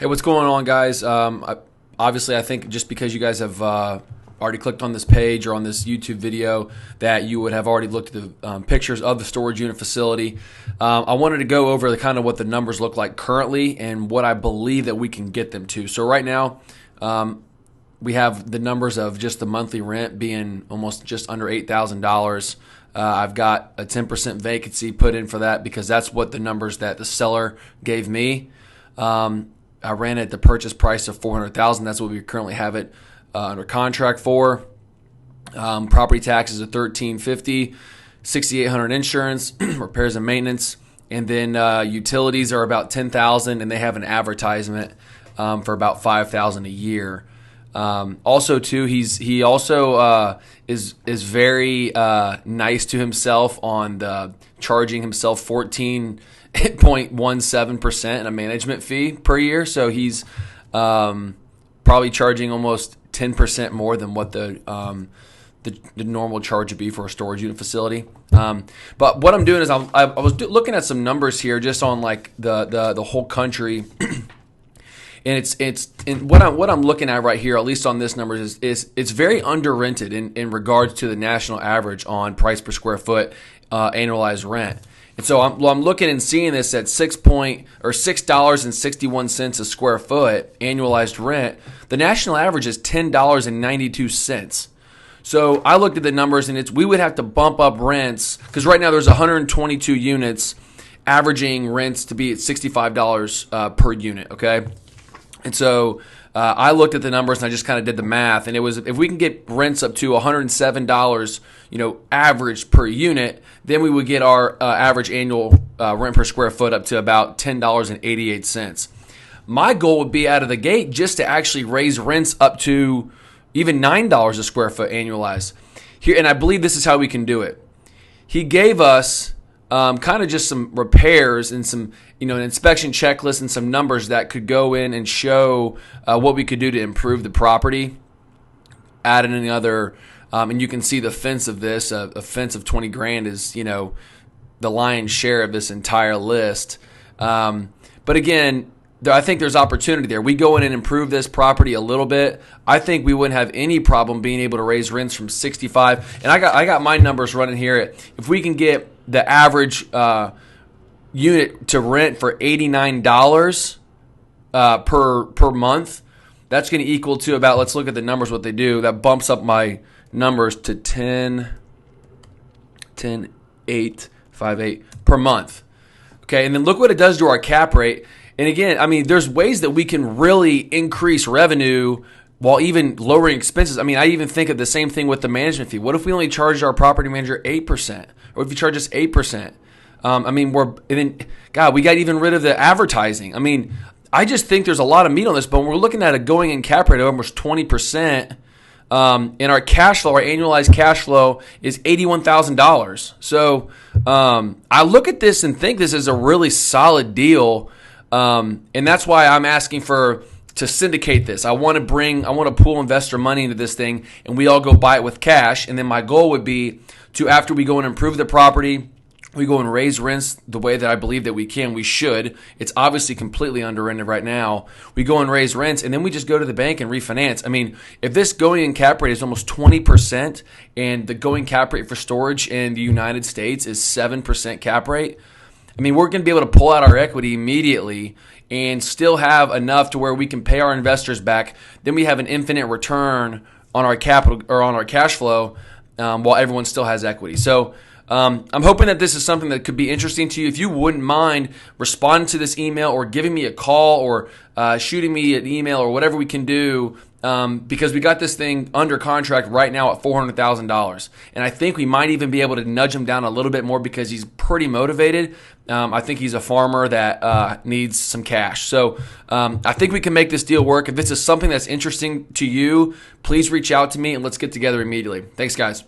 Hey, what's going on, guys? Obviously, I think just because you guys have already clicked on this page or on this YouTube video that you would have already looked at the pictures of the storage unit facility. I wanted to go over kind of what the numbers look like currently and what I believe that we can get them to. So right now, we have the numbers of just the monthly rent being almost just under $8,000. I've got a 10% vacancy put in for that because that's what the numbers that the seller gave me. I ran it at the purchase price of $400,000. That's what we currently have it under contract for. Property taxes are $1,350, $6,800 insurance, repairs and maintenance, and then utilities are about $10,000, and they have an advertisement for about $5,000 a year. Also, too, he also is very nice to himself on the charging himself 14.17% in a management fee per year. So he's probably charging almost 10% more than what the normal charge would be for a storage unit facility. But what I'm doing is I was looking at some numbers here just on like the whole country. And what I'm looking at right here, at least on this number, is it's very under rented in regards to the national average on price per square foot annualized rent. And so I'm looking and seeing this at $6.61 a square foot annualized rent. The national average is $10.92. So I looked at the numbers, and we would have to bump up rents because right now there's 122 units, averaging rents to be at $65 per unit. Okay. And so I looked at the numbers and I just kind of did the math, and it was if we can get rents up to $107, average per unit, then we would get our average annual rent per square foot up to about $10.88. My goal would be out of the gate just to actually raise rents up to even $9 a square foot annualized here, and I believe this is how we can do it. He gave us kind of just some repairs and some, an inspection checklist and some numbers that could go in and show what we could do to improve the property. Add in another, and you can see the fence of this. A fence of $20,000 is, the lion's share of this entire list. But again, I think there's opportunity there. We go in and improve this property a little bit. I think we wouldn't have any problem being able to raise rents from 65. And I got my numbers running here. If we can get the average unit to rent for $89 per month, that's going to equal to about, let's look at the numbers, what they do. That bumps up my numbers to 10,858 per month. Okay, and then look what it does to our cap rate. And again, there's ways that we can really increase revenue while even lowering expenses. I even think of the same thing with the management fee. What if we only charged our property manager 8%? Or if you charge us 8%? We got even rid of the advertising. I just think there's a lot of meat on this, but when we're looking at a going in cap rate of almost 20%, and our cash flow, our annualized cash flow is $81,000. So I look at this and think this is a really solid deal. And that's why I'm asking to syndicate this. I want to pool investor money into this thing, and we all go buy it with cash. And then my goal would be to, after we go and improve the property, we go and raise rents the way that I believe that we can. We should. It's obviously completely under rented right now. We go and raise rents, and then we just go to the bank and refinance. If this going in cap rate is almost 20%, and the going cap rate for storage in the United States is 7% cap rate, we're going to be able to pull out our equity immediately and still have enough to where we can pay our investors back. Then we have an infinite return on our capital or on our cash flow while everyone still has equity. So I'm hoping that this is something that could be interesting to you. If you wouldn't mind responding to this email or giving me a call or shooting me an email or whatever we can do, because we got this thing under contract right now at $400,000. And I think we might even be able to nudge him down a little bit more because he's pretty motivated. I think he's a farmer that needs some cash. So I think we can make this deal work. If this is something that's interesting to you, please reach out to me and let's get together immediately. Thanks, guys.